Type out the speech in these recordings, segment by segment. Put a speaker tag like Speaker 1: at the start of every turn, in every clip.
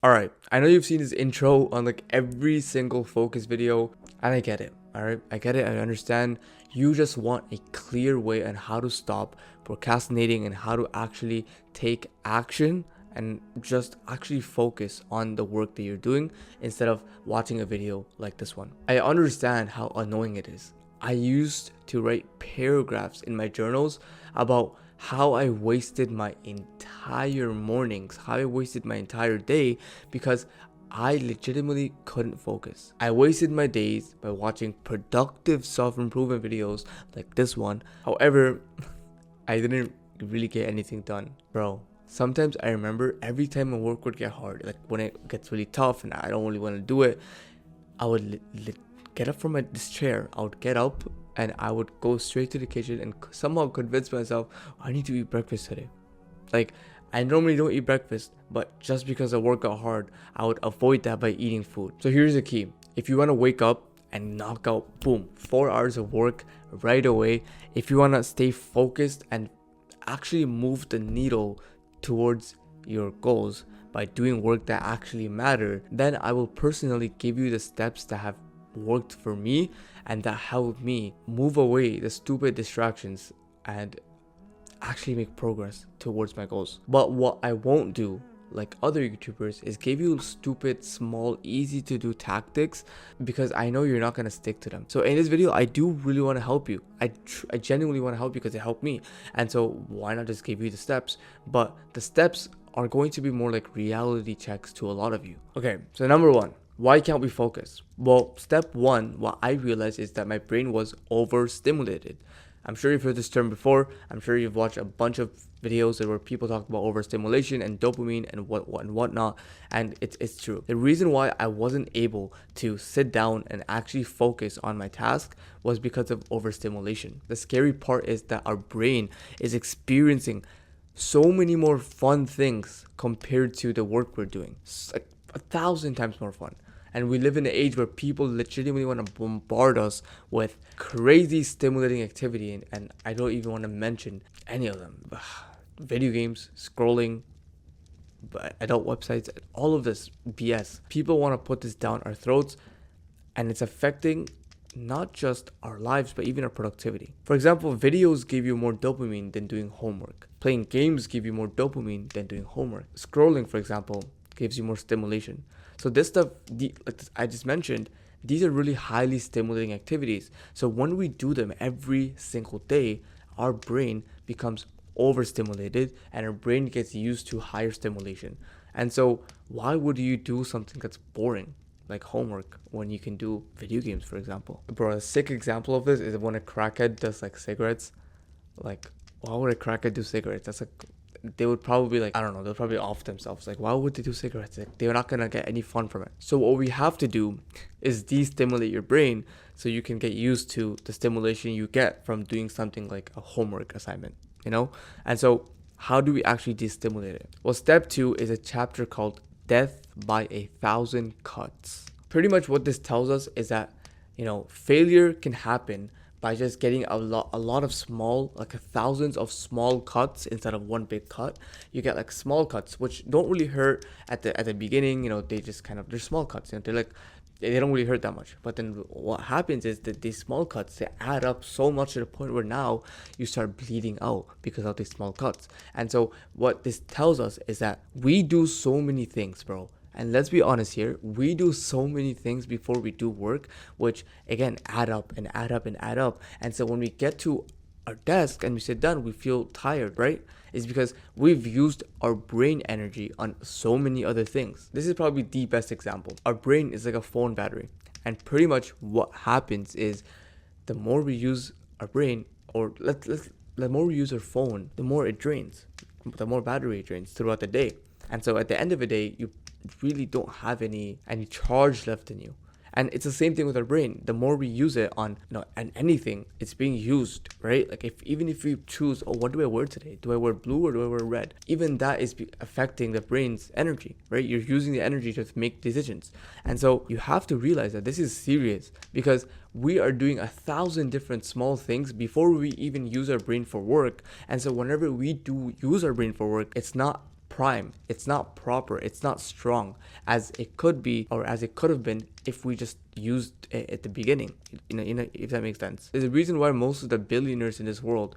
Speaker 1: All right, I know you've seen this intro on like every single focus video, and I get it. All right, I get it. I understand. You just want a clear way on how to stop procrastinating and how to actually take action and just actually focus on the work that you're doing instead of watching a video like this one. I understand how annoying it is. I used to write paragraphs in my journals about how I wasted my entire mornings, how I wasted my entire day because I legitimately couldn't focus. I wasted my days by watching productive self-improvement videos like this one. However, I didn't really get anything done. Bro, sometimes I remember every time my work would get hard, like when it gets really tough and I don't really want to do it, I would get up from this chair. I would get up and I would go straight to the kitchen and somehow convince myself I need to eat breakfast today. Like, I normally don't eat breakfast, but just because I work out hard, I would avoid that by eating food. So here's the key. If you want to wake up and knock out, boom, 4 hours of work right away, if you want to stay focused and actually move the needle towards your goals by doing work that actually matter, then I will personally give you the steps that have worked for me and that helped me move away the stupid distractions and actually make progress towards my goals. But what I won't do, like other YouTubers, is give you stupid, small, easy to do tactics because I know you're not going to stick to them. So in this video, I do really want to help you. I genuinely want to help you because it helped me. And so why not just give you the steps? But the steps are going to be more like reality checks to a lot of you. Okay, so number one, why can't we focus? Well, step one, what I realized is that my brain was overstimulated. I'm sure you've heard this term before. I'm sure you've watched a bunch of videos where people talk about overstimulation and dopamine and whatnot, and it's true. The reason why I wasn't able to sit down and actually focus on my task was because of overstimulation. The scary part is that our brain is experiencing so many more fun things compared to the work we're doing. It's like 1,000 times more fun. And we live in an age where people legitimately want to bombard us with crazy stimulating activity. And I don't even want to mention any of them. Video games, scrolling, adult websites, all of this BS. People want to put this down our throats, and it's affecting not just our lives, but even our productivity. For example, videos give you more dopamine than doing homework. Playing games give you more dopamine than doing homework. Scrolling, for example, gives you more stimulation. So this stuff, like I just mentioned, these are really highly stimulating activities. So when we do them every single day, our brain becomes overstimulated and our brain gets used to higher stimulation. And so why would you do something that's boring, like homework, when you can do video games, for example? Bro, a sick example of this is when a crackhead does like cigarettes. Like, why would a crackhead do cigarettes? That's like, they would probably like, I don't know, they'll probably off themselves. Like, why would they do cigarettes? Like, they're not gonna get any fun from it. So what we have to do is de-stimulate your brain so you can get used to the stimulation you get from doing something like a homework assignment, you know? And so how do we actually de-stimulate it? Well, step 2 is a chapter called Death by 1,000 Cuts. Pretty much what this tells us is that, you know, failure can happen by just getting a lot of small, like thousands of small cuts instead of one big cut. You get like small cuts, which don't really hurt at the beginning. You know, they just they're small cuts. You know, they don't really hurt that much. But then what happens is that these small cuts, they add up so much to the point where now you start bleeding out because of these small cuts. And so what this tells us is that we do so many things, bro. And let's be honest here, we do so many things before we do work, which again add up and add up and add up. And so when we get to our desk and we sit down, we feel tired, right? It's because we've used our brain energy on so many other things. This is probably the best example. Our brain is like a phone battery. And pretty much what happens is the more we use our brain, or the more we use our phone, the more it drains, the more battery it drains throughout the day. And so at the end of the day, you really don't have any charge left in you. And it's the same thing with our brain. The more we use it on, and anything, it's being used, right? Like even if we choose, oh, what do I wear today? Do I wear blue or do I wear red? Even that is affecting the brain's energy, right? You're using the energy to make decisions. And so you have to realize that this is serious because we are doing 1,000 different small things before we even use our brain for work. And so whenever we do use our brain for work, it's not prime, it's not proper, it's not strong as it could be or as it could have been if we just used it at the beginning. If that makes sense. There's a reason why most of the billionaires in this world,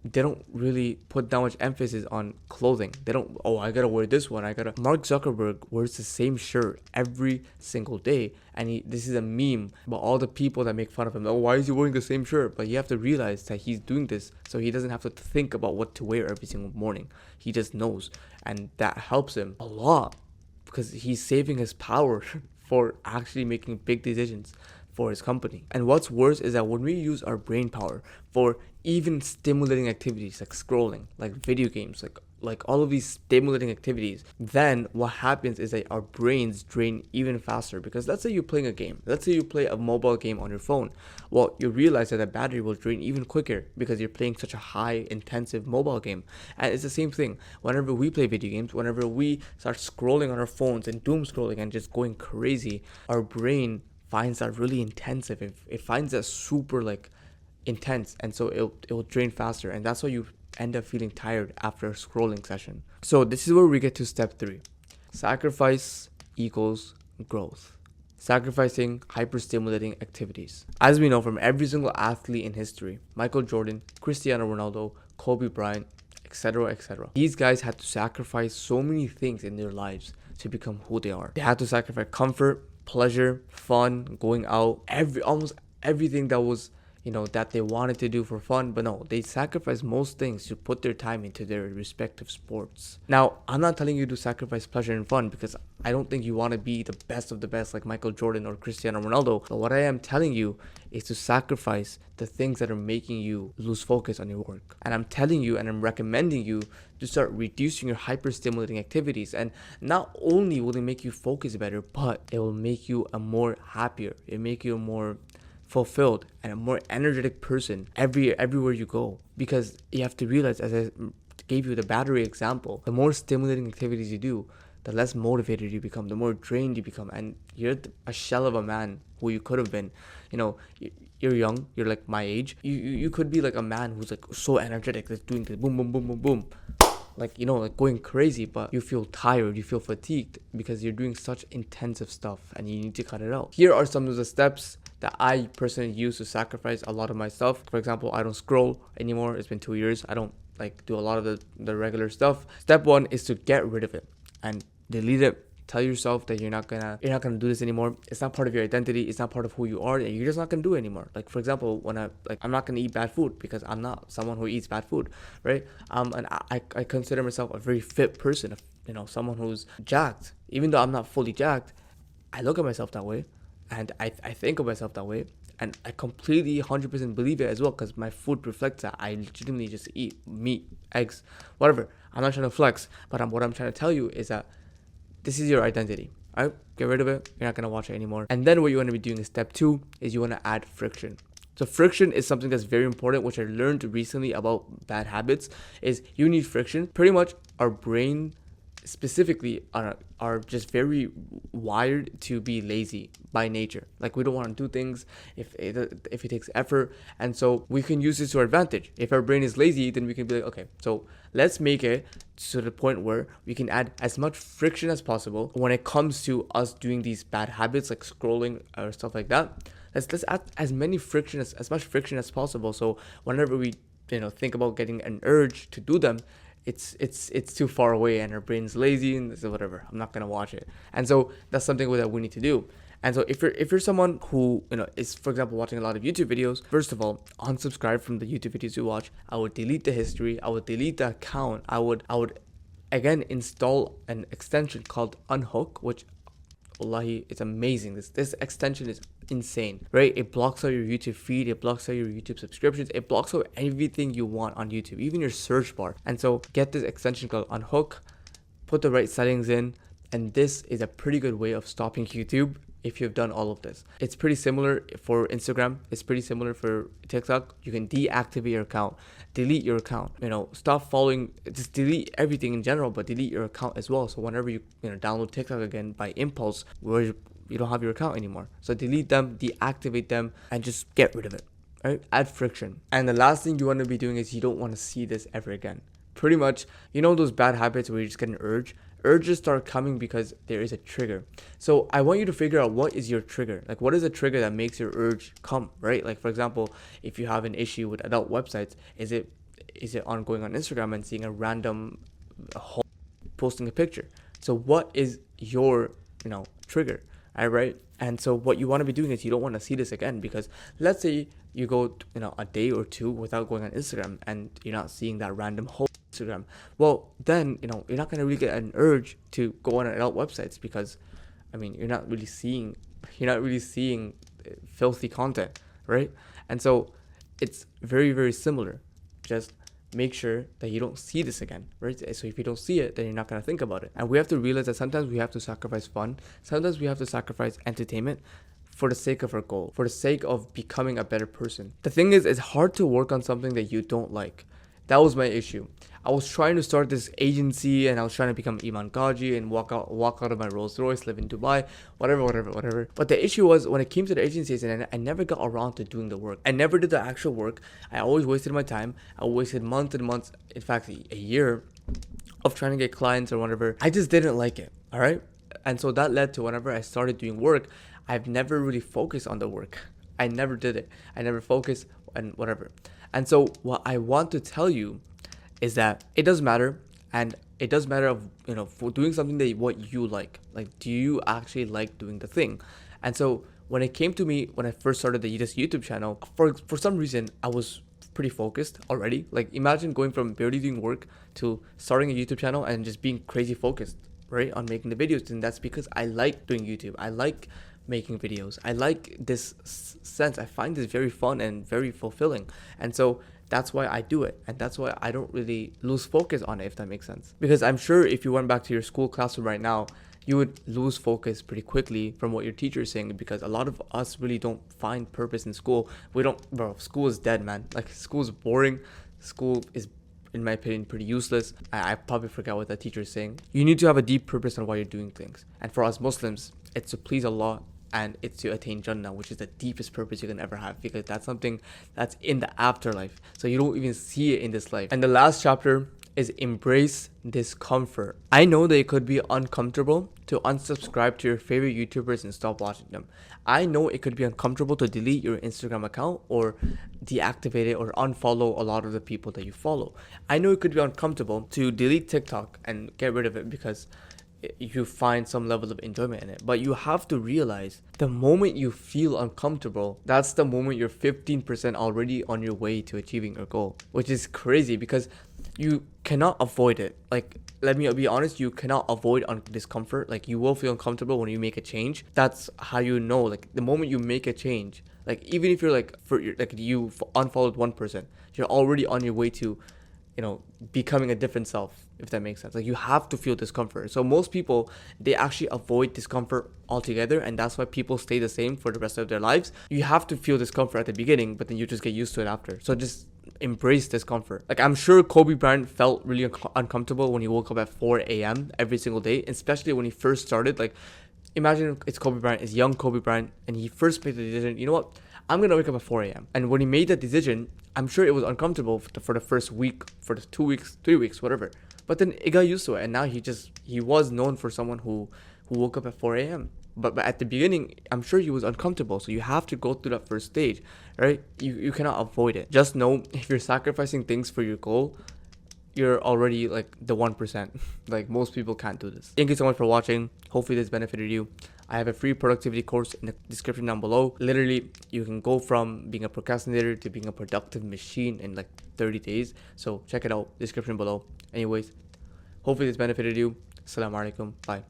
Speaker 1: they don't really put that much emphasis on clothing. They don't, oh, I gotta wear this one. Mark Zuckerberg wears the same shirt every single day. And this is a meme about all the people that make fun of him. Oh, why is he wearing the same shirt? But you have to realize that he's doing this so he doesn't have to think about what to wear every single morning. He just knows. And that helps him a lot because he's saving his power for actually making big decisions for his company. And what's worse is that when we use our brain power for even stimulating activities like scrolling, like video games, like all of these stimulating activities, then what happens is that our brains drain even faster. Because let's say you're playing a game, let's say you play a mobile game on your phone, well, you realize that the battery will drain even quicker because you're playing such a high intensive mobile game. And it's the same thing whenever we play video games. Whenever we start scrolling on our phones and doom scrolling and just going crazy, our brain finds that really intensive. It finds that super like intense, and so it'll drain faster, and that's why you end up feeling tired after a scrolling session. So this is where we get to step 3. Sacrifice equals growth. Sacrificing hyper-stimulating activities. As we know from every single athlete in history, Michael Jordan, Cristiano Ronaldo, Kobe Bryant, etc., etc., these guys had to sacrifice so many things in their lives to become who they are. They had to sacrifice comfort, pleasure, fun, going out, almost everything that was, that they wanted to do for fun. But no, they sacrificed most things to put their time into their respective sports. Now, I'm not telling you to sacrifice pleasure and fun because I don't think you want to be the best of the best like Michael Jordan or Cristiano Ronaldo. But what I am telling you is to sacrifice the things that are making you lose focus on your work. And I'm telling you and I'm recommending you to start reducing your hyper-stimulating activities. And not only will it make you focus better, but it will make you a more happier. It make you a more fulfilled and a more energetic person everywhere you go. Because you have to realize, as I gave you the battery example, the more stimulating activities you do, the less motivated you become, the more drained you become, and you're a shell of a man who you could have been. You're young, you're like my age, you could be like a man who's like so energetic, that's doing this boom boom boom boom boom, like going crazy, but you feel tired, you feel fatigued because you're doing such intensive stuff and you need to cut it out. Here are some of the steps that I personally use to sacrifice a lot of my stuff. For example, I don't scroll anymore. It's been 2 years. I don't do a lot of the regular stuff. Step 1 is to get rid of it and delete it. Tell yourself that you're not gonna do this anymore. It's not part of your identity. It's not part of who you are, and you're just not gonna do it anymore. Like, for example, when I'm not gonna eat bad food because I'm not someone who eats bad food, right? And I consider myself a very fit person, someone who's jacked. Even though I'm not fully jacked, I look at myself that way, and I think of myself that way, and I completely 100% believe it as well because my food reflects that. I legitimately just eat meat, eggs, whatever. I'm not trying to flex, but what I'm trying to tell you is that this is your identity. All right? Get rid of it. You're not going to watch it anymore. And then what you want to be doing in step 2 is you want to add friction. So friction is something that's very important, which I learned recently about bad habits, is you need friction. Pretty much our brain specifically are just very wired to be lazy by nature. Like, we don't want to do things if it takes effort, and so we can use this to our advantage. If our brain is lazy, then we can be like, okay, so let's make it to the point where we can add as much friction as possible when it comes to us doing these bad habits like scrolling or stuff like that. Let's add as much friction as possible, so whenever we think about getting an urge to do them, it's too far away and our brain's lazy and so whatever, I'm not gonna watch it. And so that's something that we need to do. And so if you're someone who is, for example, watching a lot of YouTube videos, first of all, unsubscribe from the YouTube videos you watch. I would delete the history. I would delete the account. I would again install an extension called Unhook, which wallahi, it's amazing. This extension is insane, right? It blocks out your YouTube feed, it blocks out your YouTube subscriptions, it blocks out everything you want on YouTube, even your search bar. And so get this extension called Unhook, put the right settings in, and this is a pretty good way of stopping YouTube if you've done all of this. It's pretty similar for Instagram, it's pretty similar for TikTok. You can deactivate your account, delete your account, stop following, just delete everything in general, but delete your account as well. So whenever you download TikTok again by impulse, where you don't have your account anymore, so delete them, deactivate them, and just get rid of it. Right? Add friction. And the last thing you want to be doing is you don't want to see this ever again. pretty much, you know, those bad habits where you just get an urge. Urges start coming because there is a trigger. So I want you to figure out what is your trigger. Like, what is a trigger that makes your urge come, right? Like, for example, if you have an issue with adult websites, is it on going on Instagram and seeing a random home posting a picture? So what is your, trigger? All right. And so what you want to be doing is you don't want to see this again, because let's say you go, a day or two without going on Instagram and you're not seeing that random home Instagram. Well, then, you're not going to really get an urge to go on adult websites, because, you're not really seeing filthy content, right? And so it's very, very similar. Just make sure that you don't see this again, right? So if you don't see it, then you're not going to think about it. And we have to realize that sometimes we have to sacrifice fun. Sometimes we have to sacrifice entertainment for the sake of our goal, for the sake of becoming a better person. The thing is, it's hard to work on something that you don't like. That was my issue. I was trying to start this agency and I was trying to become Iman Gaji and walk out of my Rolls Royce, live in Dubai, whatever. But the issue was, when it came to the agencies, and I never got around to doing the work. I never did the actual work. I always wasted my time. I wasted months and months, in fact, a year of trying to get clients or whatever. I just didn't like it, all right? And so that led to, whenever I started doing work, I've never really focused on the work. I never did it. I never focused and whatever. And so what I want to tell you is that it does matter, and it does matter of, for doing something that what you like. Like, do you actually like doing the thing? And so when it came to me, when I first started the YouTube channel, for some reason, I was pretty focused already. Like, imagine going from barely doing work to starting a YouTube channel and just being crazy focused, right, on making the videos. And that's because I like doing YouTube. I like making videos. I like this sense. I find this very fun and very fulfilling. And so that's why I do it. And that's why I don't really lose focus on it, if that makes sense. Because I'm sure if you went back to your school classroom right now, you would lose focus pretty quickly from what your teacher is saying, because a lot of us really don't find purpose in school. School is dead, man. Like, school is boring. School is, in my opinion, pretty useless. I probably forgot what that teacher is saying. You need to have a deep purpose on why you're doing things. And for us Muslims, it's to please Allah, and it's to attain Jannah, which is the deepest purpose you can ever have, because that's something that's in the afterlife. So you don't even see it in this life. And the last chapter is embrace discomfort. I know that it could be uncomfortable to unsubscribe to your favorite YouTubers and stop watching them. I know it could be uncomfortable to delete your Instagram account or deactivate it or unfollow a lot of the people that you follow. I know it could be uncomfortable to delete TikTok and get rid of it because you find some level of enjoyment in it. But you have to realize, the moment you feel uncomfortable, that's the moment you're 15% already on your way to achieving your goal, which is crazy because you cannot avoid it. Like, let me be honest, you cannot avoid discomfort. Like, you will feel uncomfortable when you make a change. That's how you know, like, the moment you make a change, like, even if you're you unfollowed one person, you're already on your way to, becoming a different self, if that makes sense. Like, you have to feel discomfort. So most people, they actually avoid discomfort altogether, and that's why people stay the same for the rest of their lives. You have to feel discomfort at the beginning, but then you just get used to it after. So just embrace discomfort. Like, I'm sure Kobe Bryant felt really uncomfortable when he woke up at 4 a.m. every single day, especially when he first started. Like, imagine it's Kobe Bryant, it's young Kobe Bryant, and he first made the decision, you know what, I'm gonna wake up at 4 a.m. And when he made that decision, I'm sure it was uncomfortable for the first week, for the 2 weeks, 3 weeks, whatever. But then it got used to it, and now he was known for someone who woke up at 4 a.m. But at the beginning, I'm sure he was uncomfortable. So you have to go through that first stage, right? You cannot avoid it. Just know, if you're sacrificing things for your goal, you're already like the 1%. Like, most people can't do this. Thank you so much for watching. Hopefully this benefited you. I have a free productivity course in the description down below. Literally, you can go from being a procrastinator to being a productive machine in like 30 days. So check it out, description below. Anyways, hopefully this benefited you. Assalamu alaikum. Bye.